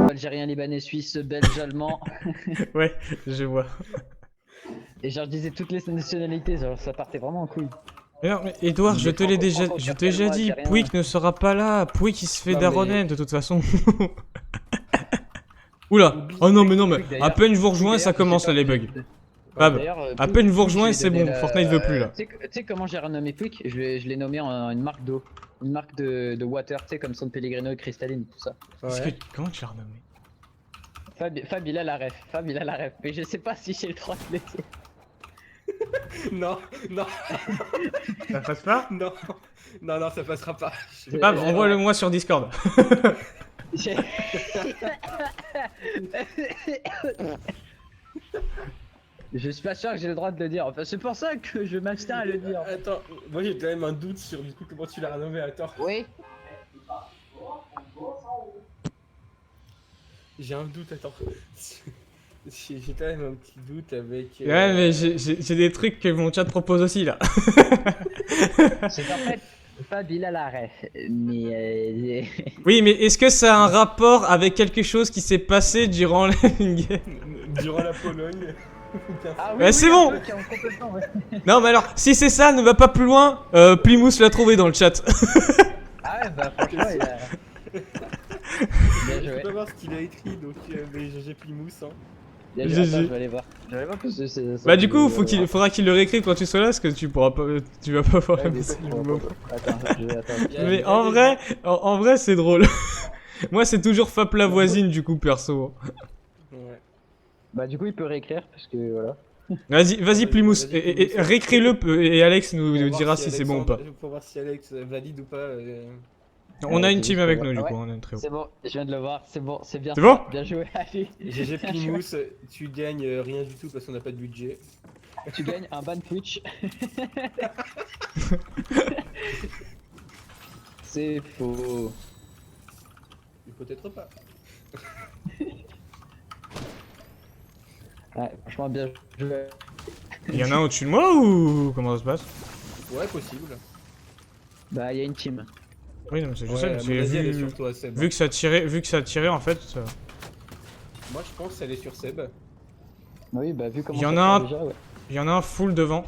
Algérien, libanais, suisse, belge, allemand. Ouais, je vois. Et genre, je disais toutes les nationalités, genre, ça partait vraiment en couille. Mais non, mais Edouard, je te l'ai déjà dit, algérien. Pouic ne sera pas là. Pouic il se fait Non, daronner de toute façon. Oula, oh non mais à peine je vous rejoins, ça commence là les bugs. Fab, à peine vous rejoins, c'est bon, Fortnite veut plus là. Tu sais comment j'ai renommé Quick? Je l'ai nommé en une marque d'eau. Une marque de water, tu sais, comme San Pellegrino, Cristalline, tout ça. Ouais. Comment tu l'as renommé? Fab, il a la ref. Fab, il a la ref. Mais je sais pas si j'ai le droit de le dire. Non, non, Ça passe pas? non, non, non, ça passera pas. Fab, envoie-le moi sur Discord. J'ai- Je suis pas sûr que j'ai le droit de le dire. Enfin, c'est pour ça que je m'abstiens à le dire. Attends, moi j'ai quand même un doute sur du coup comment tu l'as renommé. Attends, Oui. j'ai un doute, attends. J'ai quand même un petit doute avec. Ouais, mais j'ai des trucs que mon chat propose aussi là. C'est qu'en fait, Fab, il a la ref. Mais. Oui, mais est-ce que ça a un rapport avec quelque chose qui s'est passé durant la guerre? Durant la Pologne. Ah Ouais, c'est bon. Complètement, ouais. Non, mais alors, si c'est ça, ne va pas plus loin. Plymouth l'a trouvé dans le chat. Ah ouais, bah franchement, il a. Bien Je joué. peux pas voir ce qu'il a écrit, donc mais j'ai Plymouth. Hein. Bien joué. Attends, je vais aller voir. Je vais aller voir parce que c'est. Bah, du coup, faudra qu'il le réécrive quand tu sois là, parce que tu pourras pas. Tu vas pas voir Ouais, la mais message du attends, moment. attends. Mais en vrai, en vrai, c'est drôle. Moi, c'est toujours Fap la voisine, du coup, perso. Ouais. Bah, du coup, il peut réécrire parce que voilà. Vas-y, Plymouth, Vas-y, et Plymouth. réécris-le, et Alex nous Pour dira voir si c'est bon ou pas. Pour voir si Alex valide ou pas. On a une c'est team juste avec pour nous, du voir. coup, Ouais. on est un trio. C'est bon, je viens de le voir, c'est bon, c'est bien. C'est bon? Bien joué, allez. GG Plymouth, tu gagnes rien du tout parce qu'on n'a pas de budget. Tu gagnes un ban Twitch. C'est faux. Peut-être pas. Ouais, franchement, bien joué. Il y en a un au-dessus de moi ou comment ça se passe? Ouais, possible. Bah, il y a une team. Oui, non, mais je Ouais, sais, à mais mon c'est avis, elle est vu, sur toi, Seb. vu que ça tirait en fait. Moi, je pense qu'elle est sur Seb. Oui, bah, vu comment Il y en ça a part un- déjà, ouais. Il y en a un full devant.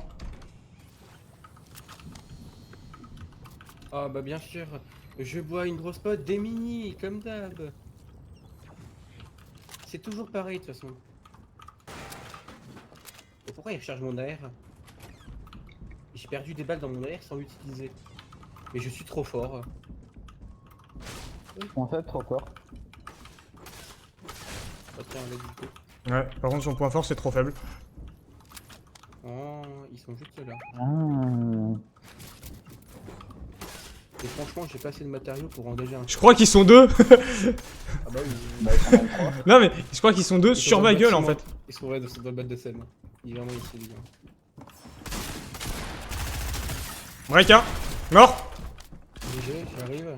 Ah bah bien sûr, je bois une grosse pote des mini, comme d'hab. C'est toujours pareil de toute façon. Et pourquoi il recharge mon AR? J'ai perdu des balles dans mon AR sans l'utiliser. Mais je suis trop fort. En fait, trop fort. Oh, tiens, là, du coup. Ouais, par contre, son point fort, c'est trop faible. Oh, ils sont juste là. Ah. Et franchement, j'ai pas assez de matériaux pour engager un. Je crois qu'ils sont deux. Ah bah oui. Bah, ils sont dans le trois. Non, mais je crois qu'ils sont deux Ils sont sur dans ma le gueule en bâtiment. fait. Ils sont dans le bas de scène. Il est vraiment ici, les gars. Break un. Mort. GG, j'arrive.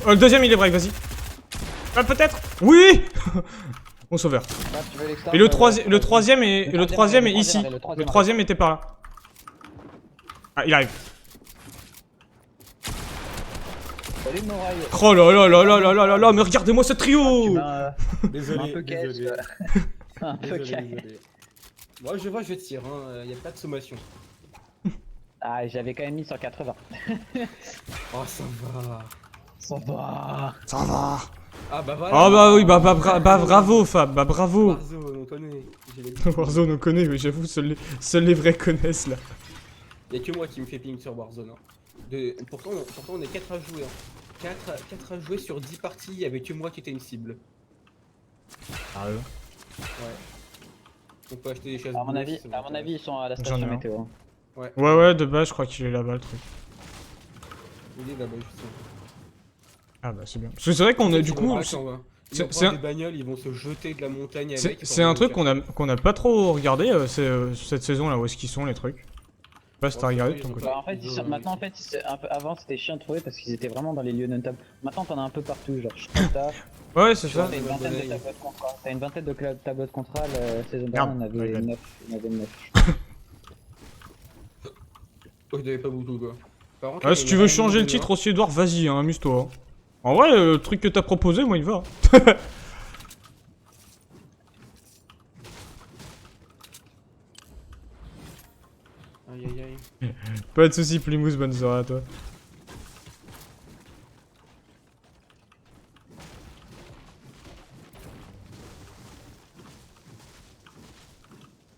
Le deuxième, il est break, vas-y. Ah, peut-être. Oui. Bon sauveur. Bah, tu veux l'extérieur, Et le troisième est ici. arrive, Le troisième était par là. Ah, il arrive. Salut, Moraï. Oh là là là là là là là là, mais regardez-moi ce Tu trio. m'as Désolé, un peu cash. désolé. Un peu Désolé, cash. désolé. Moi je vois, je tire, hein. Y a pas de sommation. Ah, j'avais quand même mis 180. Oh, ça va. Ça va. Ça va. Ah bah voilà. Ah bah oui, bah bravo Fab, bah bravo. Warzone, on connaît. J'ai les- Warzone on connaît, mais j'avoue, seuls les vrais connaissent là. Y'a que moi qui me fait ping sur Warzone. Hein. Pourtant, on est 4 à jouer. Hein. 4 à jouer sur 10 parties, y'avait que moi qui était une cible. Sérieux? Ouais. On peut acheter des chaises. À mon bleues, avis, si ça à mon m'intéresse. avis, ils sont à la J'en ai station un. météo. Ouais, de base, je crois qu'il est là-bas le truc. Il est là-bas, justement. Ah bah c'est bien. Parce que c'est vrai qu'on a du coup. Ils vont c'est prendre un- des bagnoles, ils vont se jeter de la montagne avec. C'est un truc qu'on a pas trop regardé cette saison là, où est-ce qu'ils sont les trucs. pas si t'as regardé de ton Ils ont côté. pas- Bah, en fait, maintenant, en fait, avant c'était chiant de trouver parce qu'ils étaient vraiment dans les lieux non tables. Maintenant, t'en as un peu partout, genre Shrata. Ouais, c'est ça. T'as une vingtaine de tableaux de contrat. T'as une vingtaine de tableaux de contrat. La saison Merde, dernière, on ouais, avait ouais. 9. On avait 9. Oh, il y avait pas beaucoup quoi. Par contre, Ouais, là, si il y tu en a veux un changer le nouveau, titre hein. aussi, Edouard, vas-y, hein, amuse-toi. Hein. En vrai, le truc que t'as proposé, moi, il va. Aïe aïe aïe. Pas de soucis, Plymouth, bonne soirée à toi.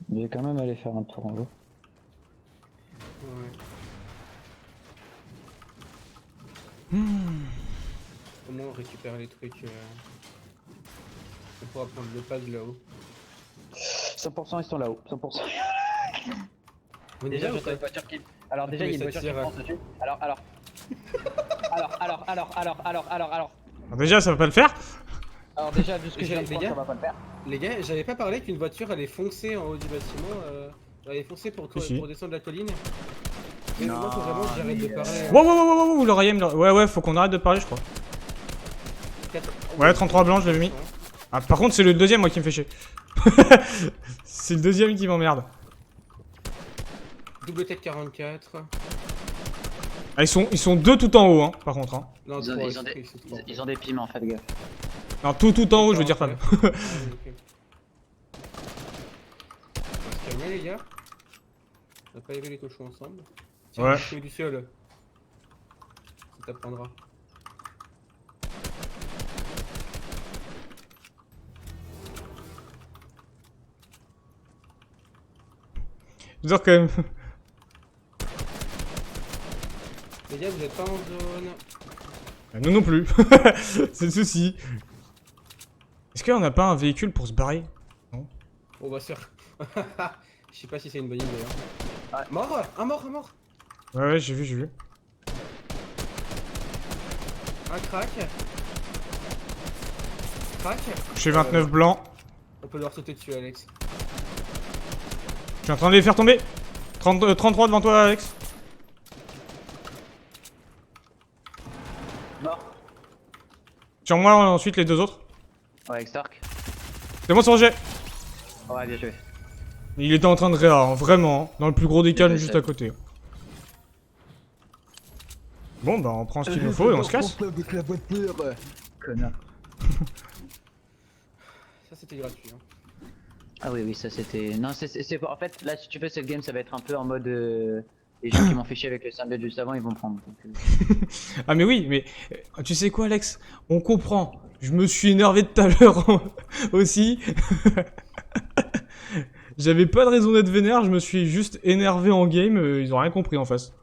Je vais quand même aller faire un tour en haut. Ouais. Comment on récupère les trucs on pourra prendre le pad là-haut. 100% ils sont là-haut. 100%. On est Déjà, là ou j'entends pas une voiture qui. Alors, déjà, mais il y a une ça voiture qui tire. fonce dessus. Alors. Alors déjà, ça va pas le faire. Alors, déjà, vu ce que je viens de Les prendre, gars ça va pas le faire. Les gars, j'avais pas parlé qu'une voiture allait foncer en haut du bâtiment. Elle allait foncer pour Si. descendre la colline. Et Non, moi, faut vraiment que j'arrête de mais, parler. Wow, le Rayem. Ouais, faut qu'on arrête de parler, je crois. Ouais, 33 blancs, je l'avais mis. Ah, par contre, c'est le deuxième, moi, qui me fait chier. C'est le deuxième qui m'emmerde. Double tête 44. Ah, ils sont deux tout en haut, hein, par contre. Hein. Non, Ils ont, trois, ils ont des, sont trois. ils ont des piments, faites gaffe. Non, tout en haut, je veux dire, Fab. Ah, oui, ok. On va se calmer, les gars. On va pas lever les cochons ensemble. Tiens, Ouais. je mets du sol. Ça t'apprendra. Je veux dire, quand même. Les gars, vous êtes pas en zone. Nous non plus. C'est le souci. Est-ce qu'on a pas un véhicule pour se barrer? On va se faire. Je sais pas si c'est une bonne idée. Hein. Ouais. Mort. Un mort. Ouais, j'ai vu. Un crack. Crack. J'ai 29 blancs. On peut leur sauter dessus, Alex. Je suis en train de les faire tomber. 33 devant toi, Alex. Mort. Sur moi, ensuite les deux autres. Ouais, avec Stark. C'est bon, son jet. Ouais, bien joué. Il était en train de réa, hein, vraiment. Hein, dans le plus gros des calmes, fait juste ça. à côté. Bon, bah, on prend ce qu'il nous faut et on se casse. Avec la voiture. Connard. Ça, c'était gratuit. Hein. Ah oui, ça c'était. Non, en fait, là, si tu veux, cette game, ça va être un peu en mode. Les gens qui m'ont fait chier avec le symbole juste avant, ils vont prendre. Donc, Ah, mais oui, mais tu sais quoi, Alex? On comprend. Je me suis énervé tout à l'heure aussi. J'avais pas de raison d'être vénère, je me suis juste énervé en game, ils ont rien compris en face.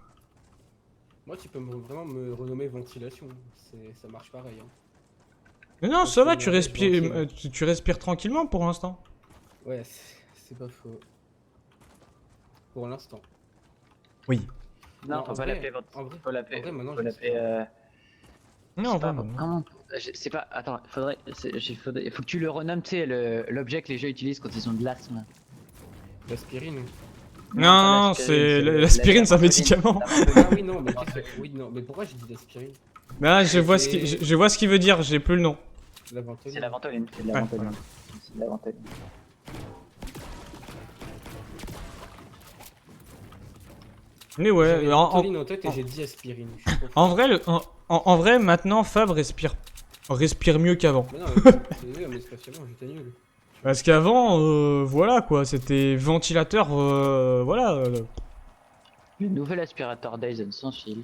Moi, tu peux vraiment me renommer ventilation. Ça marche pareil. Hein. Mais non, ça va, tu énervé, respires, tranquille. tu respires tranquillement pour l'instant. Ouais, c'est pas faux. Pour l'instant. Oui. Non, en faut pas vrai, l'appeler en vrai- Faut l'appeler. en vrai, maintenant, Faut je l'appeler. Non, C'est pas- vraiment. Comment c'est pas. Attends, il faut que tu le renommes, tu sais, l'objet que les gens utilisent quand ils ont de l'asthme. L'aspirine. Non, pas c'est l'aspirine, l'aspirine, c'est un la médicament. Ah oui, non, mais oui, non, mais pourquoi j'ai dit l'aspirine? Là, je vois ce qu'il veut dire, j'ai plus le nom. La ventoline. C'est la ventoline. C'est de la Ouais, ventoline. voilà. C'est de la ventoline. Mais ouais, J'avais ventoline en tête et j'ai dit aspirine. Je suis trop fort. en vrai, en vrai, maintenant, Fab respire mieux qu'avant. Mais non, mais spatialement, j'étais nul. Parce qu'avant, voilà quoi, c'était ventilateur, voilà. Le nouvel aspirateur Dyson sans fil.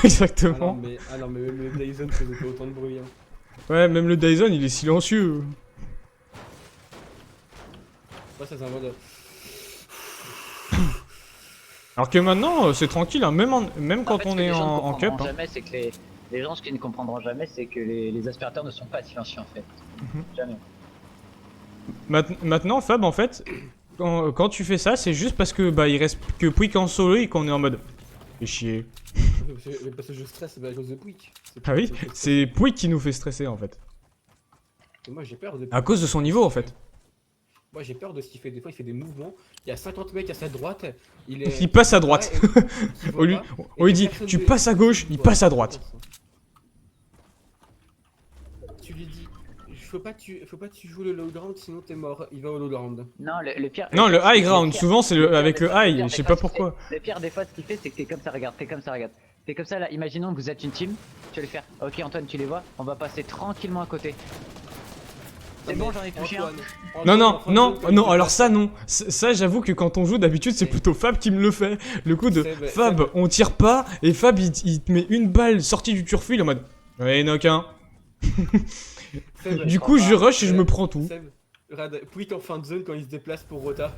Exactement. Ah non, mais même le Dyson faisait pas autant de bruit. Hein. Ouais, même le Dyson, il est silencieux. Ouais, ça c'est un mode. Alors que maintenant, c'est tranquille, hein, même quand En fait, on ce que est les gens ne en cup. comprendront Hein. jamais, c'est que les gens, ce qu'ils ne comprendront jamais, c'est que les aspirateurs ne sont pas silencieux en fait. Jamais. Maintenant, Fab, en fait, quand tu fais ça, c'est juste parce que bah il reste que Pouic en solo et qu'on est en mode. Fais chier. Parce que je stresse à cause de Pouic. Ah oui, c'est Pouic qui nous fait stresser en fait. Et moi j'ai peur de. À cause de son niveau en fait. Moi j'ai peur de ce qu'il fait. Des fois il fait des mouvements. Il y a 50 mecs à sa droite. Il passe à droite. On lui dit tu passes à gauche, il passe à droite. Tu lui dis faut pas que tu joues le low ground sinon t'es mort. Il va au low ground. Non, le pire. Non, le high ground, le pire- souvent c'est avec le high, pire je sais des pas fois, pourquoi. Le pire des fois, ce qu'il fait, c'est que t'es comme ça, regarde, t'es comme ça, regarde. T'es comme ça là, imaginons que vous êtes une team, tu vas lui faire. Ok, Antoine, tu les vois, on va passer tranquillement à côté. C'est bon, j'en ai touché un. Non, alors ça non. Ça j'avoue que quand on joue d'habitude c'est plutôt Fab qui me le fait. Le coup de Fab, on tire pas et Fab il te met une balle sortie du turfil en mode ouais, knock un. Du coup je rush et je me prends tout. Regarde, Pouic en fin de zone quand il se déplace pour Rota.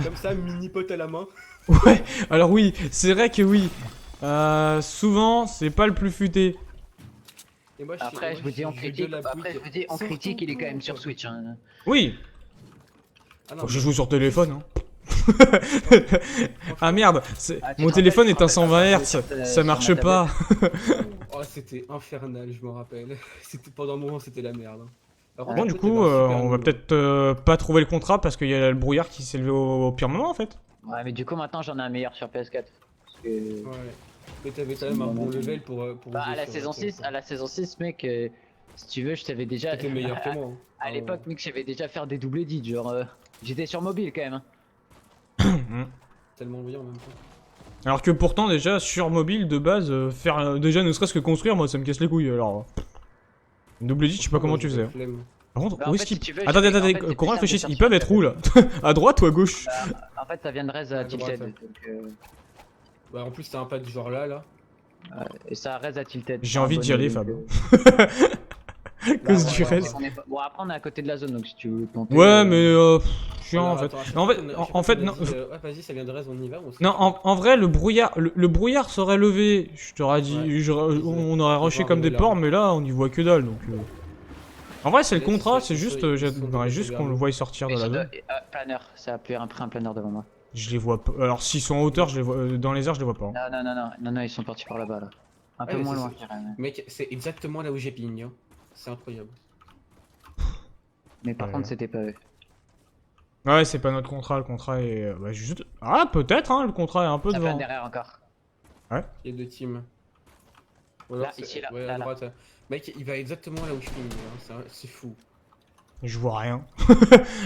Comme ça, mini pot à la main. Ouais, alors oui, c'est vrai que oui. Souvent c'est pas le plus futé. Et moi, Après, je vous dis, on critique. Après, je vous dis, on critique, il est quand même sur Switch. Hein. Oui. Ah non, Je joue sur téléphone. Hein. Ah merde, Ah, tu mon te téléphone rappelles, est un 120 Hz, sur ça marche ma pas. Oh, c'était infernal, je me rappelle. Pendant un moment, c'était la merde. Alors, Bon, du coup, on va peut-être pas trouver le contrat parce qu'il y a le brouillard qui s'est levé au pire moment en fait. Ouais, mais du coup, maintenant, j'en ai un meilleur sur PS4. Parce que... Ouais. Mais t'avais quand même un bon level pour. Bah, à jouer la sur saison 6, à la saison 6, mec, si tu veux, je t'avais déjà. T'étais meilleur que moi. À l'époque, mec, j'avais déjà fait des doubles edits. Genre, j'étais sur mobile quand même. Tellement brillant en même temps. Alors que pourtant déjà sur mobile de base, faire déjà ne serait-ce que construire, moi ça me casse les couilles alors. Une double edit, je sais pas comment tu faisais. Par contre, Bah, où en est-ce fait, qu'ils... si tu veux, Attendez, j'ai fait- en fait, attendez, c'est qu'on plus réfléchisse, simple de ils peuvent être où là? À droite ou à gauche? En fait, ça vient de Rez à À droite, Tilted. ouais. Donc, Bah, en plus, t'as un pas du genre là. et ça reste à Tilted. J'ai envie d'y aller, Fab. Bah, Cause ouais, du ouais, reste. Bon, après, on est à côté de la zone, donc si tu veux tenter. Ouais, mais chiant en fait. En fait, non. Ouais, vas-y, ça vient de Rez, on y va. Non, en vrai, le brouillard serait levé. Je t'aurais dit, on aurait rushé comme des porcs, mais là, on y voit que dalle. Donc, en vrai, c'est le contrat, c'est juste, j'aimerais juste qu'on le voie sortir de la zone. Planeur, ça a pu un planeur devant moi. Je les vois pas. Alors, s'ils sont en hauteur, je les vois. Dans les airs, je les vois pas. Hein. Non, ils sont partis par là-bas là. Un peu Ouais, moins c'est loin, ça. je dirais. Mec, c'est exactement là où j'ai ping. Hein. C'est incroyable. Mais par Ouais. contre, c'était pas eux. Ouais, c'est pas notre contrat, le contrat est. Bah, juste. Ah, peut-être, hein, le contrat est un peu Ça devant. plane derrière encore. Il y a deux teams. Ou alors, Là, ici, là, ouais, là, à là. droite. Mec, il va exactement là où je ping. Hein. C'est fou. Je vois rien. J'ai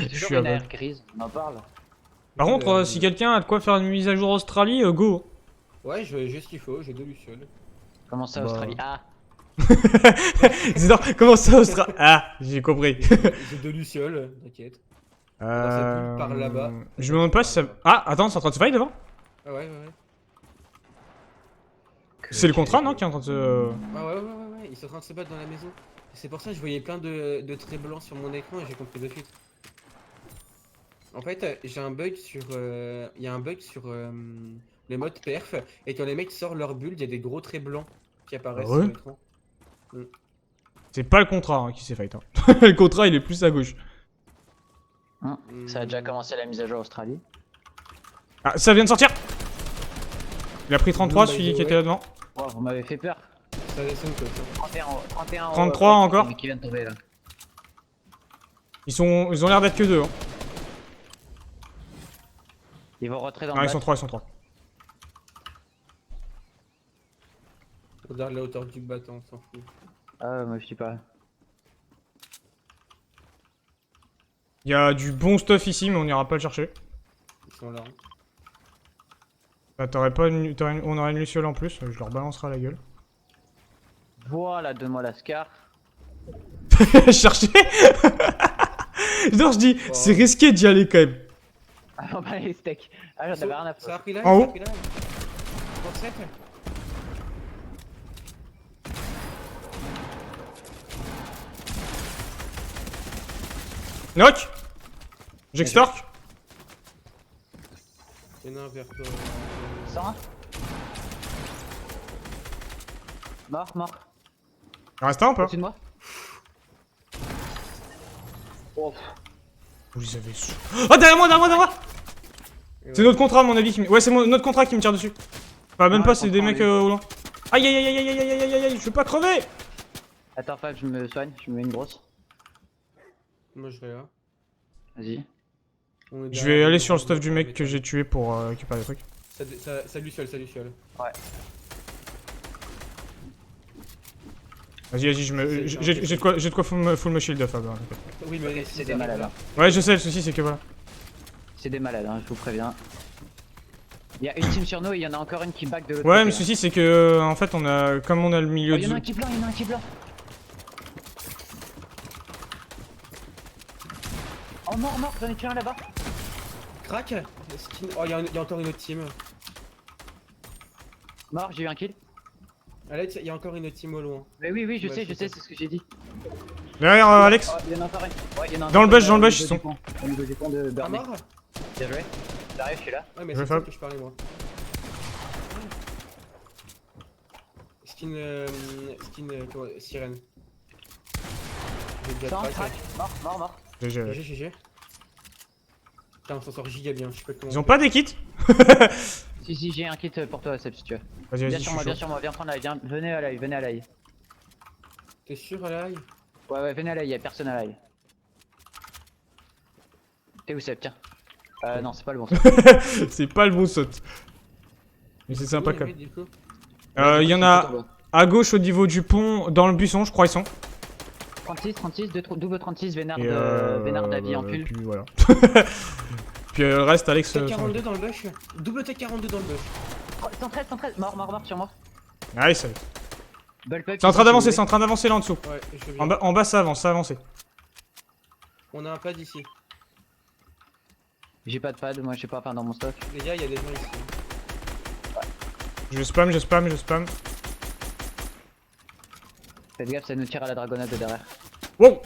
Je toujours suis une aveugle. air grise, on en parle. Par contre, si quelqu'un a de quoi faire une mise à jour Australie, go. Ouais, j'ai ce qu'il faut, j'ai deux lucioles. Comment ça, Bah. Australie? Ah, Zidane, comment ça Australie? Ah, j'ai compris. J'ai deux lucioles, t'inquiète. ça pue par là-bas. Je me demande pas si ça. Ah, attends, c'est en train de se fight devant? Ah ouais. C'est le contrat, non, qui est en train de se. Ah ouais, ils sont en train de se battre dans la maison. C'est pour ça que je voyais plein de traits blancs sur mon écran et j'ai compris de suite. En fait, j'ai un bug sur. Il y a un bug sur le mode perf et quand les mecs sortent leur build, il y a des gros traits blancs qui apparaissent Ah ouais sur l'écran. C'est pas le contrat hein, qui s'est fight. Hein. Le contrat, il est plus à gauche. ça a déjà commencé la mise à jour Australie. Ah, ça vient de sortir. Il a pris 33, Bah, celui qui ouais. était là devant. Wow, vous m'avez fait peur. Ça descend quoi ça. 31 en haut, 33 encore. Qui vient de tomber là. Ils ont l'air d'être que deux. Hein. Ils vont rentrer dans Ah, le ils sont 3, ils sont 3. Regarde la hauteur du bâton, on s'en fout. Ah, moi je sais pas. Il y a du bon stuff ici, mais on n'ira pas le chercher. Ils sont là. Hein. Bah, on aurait une luciole en plus, je leur balancerai à la gueule. Voilà, donne-moi la scar. Chercher. Non, je dis, c'est risqué d'y aller quand même. Ah, on va les steaks. Ah, j'en avais rien à Ça a foutre. pris là, En haut. ça a pris là. Pour 7. Knock. J'extorque. Il y en a un vers toi. 100. Mort. Il en reste un ou pas? Au-dessus de moi. Oh. Vous les avez su. Oh, derrière moi. C'est notre contrat, à mon avis. Ouais, c'est notre contrat qui me tire dessus. Enfin, même Ouais, pas, je c'est des comprends, mecs mais- au loin. Aïe, je veux pas crever. Attends, Fab, je me soigne, je me mets une grosse. Moi je vais là. Vas-y. Je vais aller sur le stuff du mec que j'ai tué pour récupérer des trucs. Ça lui seul, ça lui seul. Ouais. Vas-y, j'ai de quoi full me shield, Fab. Oui, mais C'est des malades. Hein. Ouais, je sais, le souci c'est que voilà. C'est des malades, hein, je vous préviens. Il y a une team sur nous et il y en a encore une qui back de l'autre Ouais, côté, mais le souci c'est que en fait, comme on a le milieu il de y en a un zone. qui blanc, il y en a un qui blanc. Oh mort, j'en ai tué un là-bas. Crac. Oh, il y a encore une autre team. Mort, j'ai eu un kill. Alex, il y a encore une autre team au loin. Mais oui, je Ouais, sais, c'est c'est ce que j'ai dit. Derrière Alex. Oh, il y en a encore une. Ouais, il y en a Dans le encore bush, une, ils au sont. niveau du pont, au niveau du pont de Ah, Burnley. mort. Bien joué. J'arrive, je suis là. Ouais, mais Je c'est vais ça Fab. que je parlais, moi. Sirène. J'ai déjà Sans traqué. crack. Mort. GG. Putain, on s'en sort giga bien, je sais pas comment. Ils ont pas des kits? Si, j'ai un kit pour toi, Seb, si tu veux. Vas-y, Viens je sur suis moi, chaud. viens prendre la live, venez à l'ail. T'es sûr, à l'ail? Ouais, venez à l'ail, y'a personne à l'ail. T'es où, Seb? Tiens. Non, c'est pas le bon. C'est pas le bon saut. Mais c'est sympa quand même. Du coup. Il y en a à gauche au niveau du pont, dans le buisson, je crois ils sont. 36, double 36, Vénard Et d'avis en pull. Puis voilà. Puis le reste, Alex. Tech 42 dans le bush. Double tech 42 dans le bush. Oh, 113, mort sur moi. Nice. Bullpup, C'est en train d'avancer, si c'est en train d'avancer là en dessous. Ouais, je viens. En bas, ça avance, ça a avancé. On a un pad ici. J'ai pas de pad, moi j'ai pas un dans mon stock. Les gars, il y a des gens ici. Je spam. Faites gaffe, ça nous tire à la dragonnade de derrière. Wow.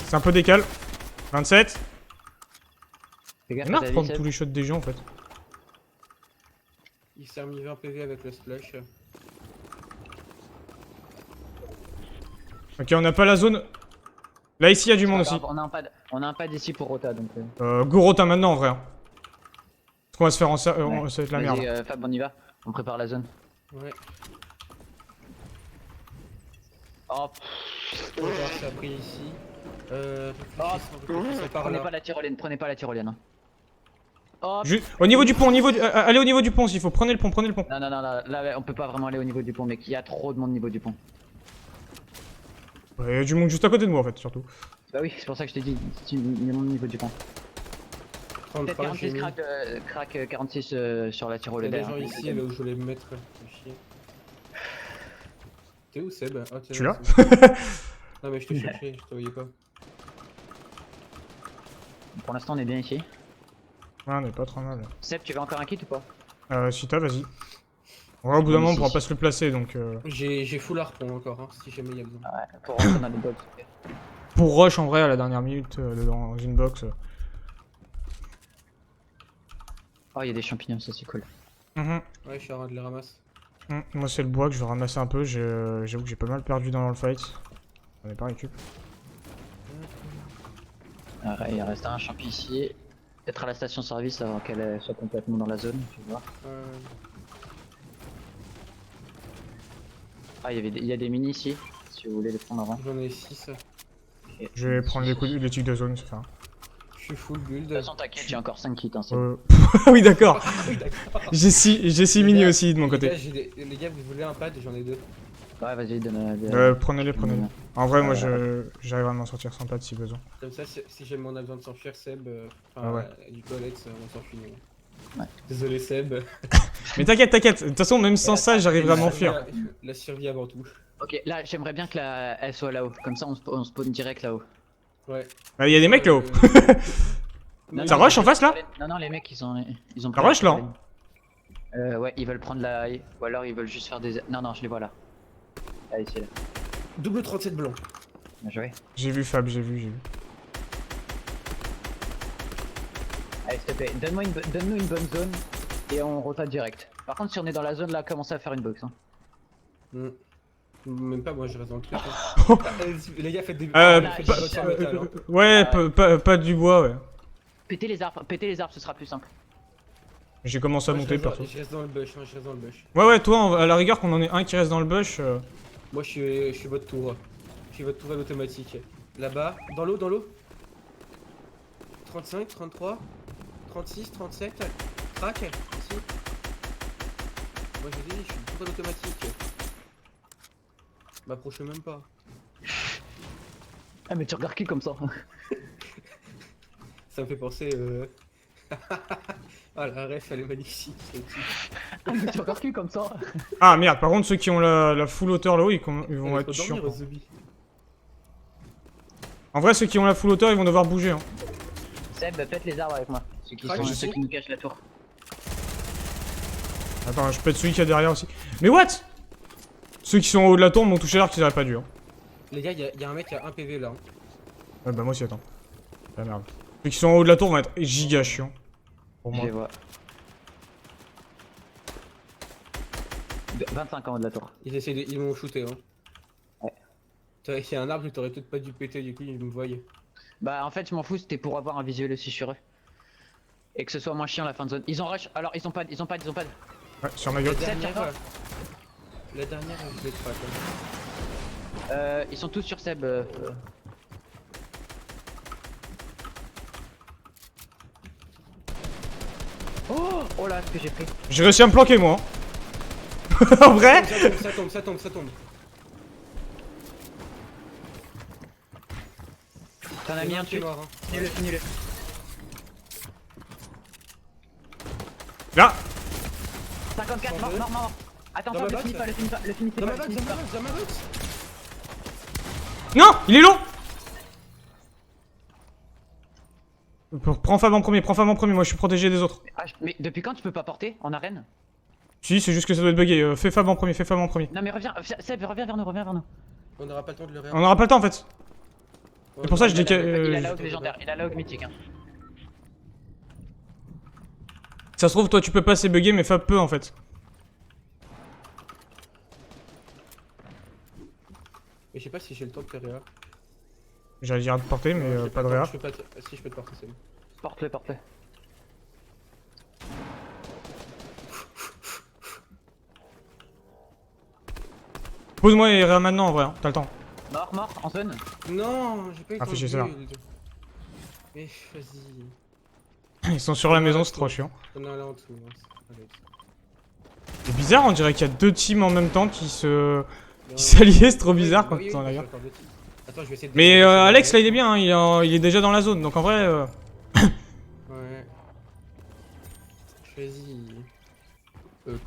C'est un peu décal. 27. Fais gaffe, On a David, reprendre Seb. tous les shots des gens en fait. Il s'est remis 20 PV avec le splash. Ok, on n'a pas la zone. Là, ici, il y a du monde C'est pas aussi. grave, on a un pad ici pour Rota donc. Go Rota maintenant en vrai. Parce qu'on va se faire ça va être la merde. Vas-y, Fab, on y va. On prépare la zone. Ouais. Oh, On va voir, ça a pris ici. Réfléchissons par prenez là. pas la tyrolienne. Hein. Oh, Au niveau du pont, allez au niveau du pont s'il faut. Prenez le pont. non, là on peut pas vraiment aller au niveau du pont, mec. Il y a trop de monde au niveau du pont. Il y a du monde juste à côté de moi en fait, surtout. Bah oui, c'est pour ça que je t'ai dit, il y a mon niveau du pont. Peut-être 33, j'ai 46 mis. crack 46 sur la Il y a tyrolienne. des gens ici, là où je voulais me mettre. Fais chier. T'es où, Seb? Ah, Je suis là. Non, mais je te cherchais, je te voyais pas. Pour l'instant, on est bien ici. Ouais, on est pas trop mal. Seb, tu veux encore un kit ou pas? Si t'as, vas-y. Ouais, au bout d'un moment, on pourra pas se le placer donc. J'ai full harpon encore, hein, si jamais il y a besoin. Ouais, pour rentrer dans les box. Pour rush en vrai à la dernière minute dans une box. Oh, il y a des champignons, ça c'est cool. Ouais, je suis en train de les ramasser. Moi, c'est le bois que je vais ramasser un peu. J'avoue que j'ai pas mal perdu dans le fight. On est pas récup. Ouais, il reste un champi ici. Peut-être à la station service avant qu'elle soit complètement dans la zone, tu vois. Ah, il y a des mini ici, si vous voulez les prendre avant. J'en ai 6. Je vais prendre les tics de zone, c'est ça. Je suis full build. De toute façon, t'inquiète, j'ai encore 5 kits. Hein, c'est Oui, d'accord. Oui, d'accord. J'ai 6 mini aussi de mon côté. Les gars, vous voulez un pad? J'en ai 2. Ouais, vas-y, donne. Prenez-les. En vrai, moi, j'arrive à m'en sortir sans pad si besoin. Comme ça, si jamais on a besoin de s'enfuir, Seb. Ah ouais. Du coup, Alex, on s'enfuit. Ouais. Désolé, Seb. Mais t'inquiète. De toute façon, même sans ça, j'arriverai à m'enfuir. La survie avant tout. Ok, là, j'aimerais bien que elle soit là-haut. Comme ça, on spawn direct là-haut. Ouais. Il y a des mecs là-haut. Ça rush en face là? Non, les mecs, ils ont Ça pris rush la là? Ouais, ils veulent prendre la. Ou alors ils veulent juste faire des. Non, je les vois là. Allez, c'est là. Double 37 blanc. Bien joué. J'ai vu Fab, j'ai vu. Allez, s'il te plaît, donne-nous une bonne zone et on rotate direct. Par contre, si on est dans la zone là, commencez à faire une box. Hein. Même pas, moi je reste dans le truc. Hein. Les gars, faites des box en métal. Hein. Ouais, pas du bois, ouais. Pétez les arbres, ce sera plus simple. J'ai commencé à Moi, monter perso. Je reste dans le bush, hein, je reste dans le bush. Ouais, toi, à la rigueur, qu'on en ait un qui reste dans le bush. Moi je suis votre tour. Je suis votre tourelle automatique. Là-bas, dans l'eau. 35, 33, 36, 37. Crac, ici. Moi je dis, je suis tout en automatique. M'approchez même pas. Ah mais tu regardes qui comme ça? Ça me fait penser Ah la ref elle est magnifique. Ah mais tu regardes qui comme ça? Ah merde, par contre, ceux qui ont la full hauteur là-haut, ils vont être Faut chiants. dormir, Zombie. En vrai, ceux qui ont la full hauteur, ils vont devoir bouger. Hein. Seb, pète les arbres avec moi. Ceux qui, Crac, sont, je ceux sais. qui nous cachent la tour. Attends, je pète celui qui est derrière aussi. Mais what? Ceux qui sont en haut de la tour m'ont touché l'arc qu'ils auraient pas dû. Hein. Les gars, y a un mec qui a 1 PV là. Hein. Ouais, bah moi aussi, attends. Ah merde. Ceux qui sont en haut de la tour vont être giga chiants. Pour Je moi. les vois. 25 ans de la tour. Ils m'ont shooté. Hein. Ouais. T'aurais fait un arbre, je t'aurais peut-être pas dû péter, du coup ils me voyaient. Bah en fait je m'en fous, c'était pour avoir un visuel aussi sur eux. Et que ce soit moins chiant la fin de zone. Ils ont rush, alors ils ont pas. Ouais, sur ma gueule. La dernière, je l'ai pas. Ils sont tous sur Seb. Oh là ce que j'ai pris. J'ai réussi à me planquer, moi. Hein. En vrai? Ça tombe. T'en as mis un dessus. mort. Hein. Finis-le. Là. 54, mort. Attends, Dans ma le box. finis pas. Dans ma box. Non, il est long. Prends Fab en premier, moi je suis protégé des autres. Ah, mais depuis quand tu peux pas porter en arène? Si, c'est juste que ça doit être bugué. Fais Fab en premier. Non mais reviens, Seb, reviens vers nous. On n'aura pas le temps de le réarmer. On n'aura pas le temps en fait. Ouais, C'est pour ça que je dis Il a que. la hog légendaire, il a la hog mythique. Hein. Ça se trouve, toi tu peux pas, c'est bugué, mais Fab peut en fait. Mais je sais pas si j'ai le temps de faire réa. J'allais dire de porter, mais J'ai pas de le temps, réa. je peux pas Si je peux te porter, c'est bon. Porte-le. Pose-moi et réa maintenant en vrai, hein. T'as le temps. Mort, en zone. Non, j'ai pas eu le Ah, temps fais chier, de c'est là. build. Mais vas-y. Ils sont sur la maison, c'est trop chiant. On est là en dessous. Hein. Allez. C'est bizarre, on dirait qu'il y a deux teams en même temps qui s'allient, c'est trop bizarre quand Oui, on regarde. Attends, je vais essayer de... Mais Alex là il est bien, hein, il est déjà dans la zone, donc en vrai... Ouais. Choisis...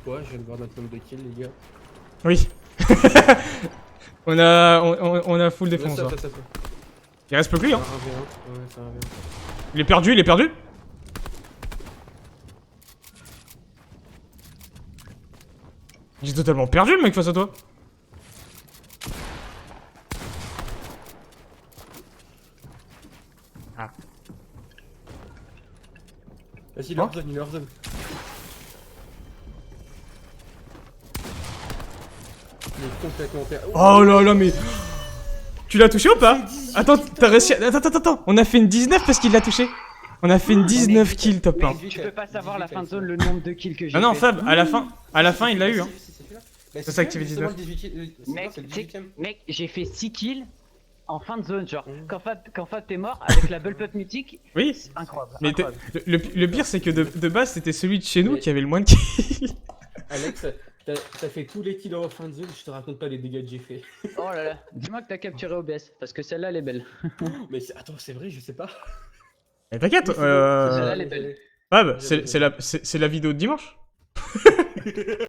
quoi? Je viens de voir notre nombre de kills, les gars. Oui. on a full défense. Ça, Hein. ça. Il reste plus que lui, hein. C'est un 1v1. Ouais, c'est un 1v1. Il est perdu. Il est totalement perdu le mec face à toi. Ah. Vas-y, il est hors zone, Il est complètement perdu. Oh là là, mais... Tu l'as touché ou pas? Attends, t'as réussi à... Attends, on a fait une 19 parce qu'il l'a touché. On a fait une 19 kills top 1. Mais tu peux pas savoir la fin de zone le nombre de kills que j'ai Ah non, fait. Fab, à la fin il l'a eu, hein. C'est ça, activé 19. Mec, j'ai fait 6 kills en fin de zone, genre. Quand Fab t'es mort avec la bullpup mythique, Oui. c'est incroyable. Mais incroyable. le pire c'est que de base c'était celui de chez nous qui avait le moins de kills. Alex, t'as fait tous les kills en fin de zone, je te raconte pas les dégâts que j'ai fait. Oh là là, dis-moi que t'as capturé OBS, parce que celle-là elle est belle. Mais attends, c'est vrai, je sais pas. Mais t'inquiète, Celle-là elle est belle. Fab, c'est la vidéo de dimanche.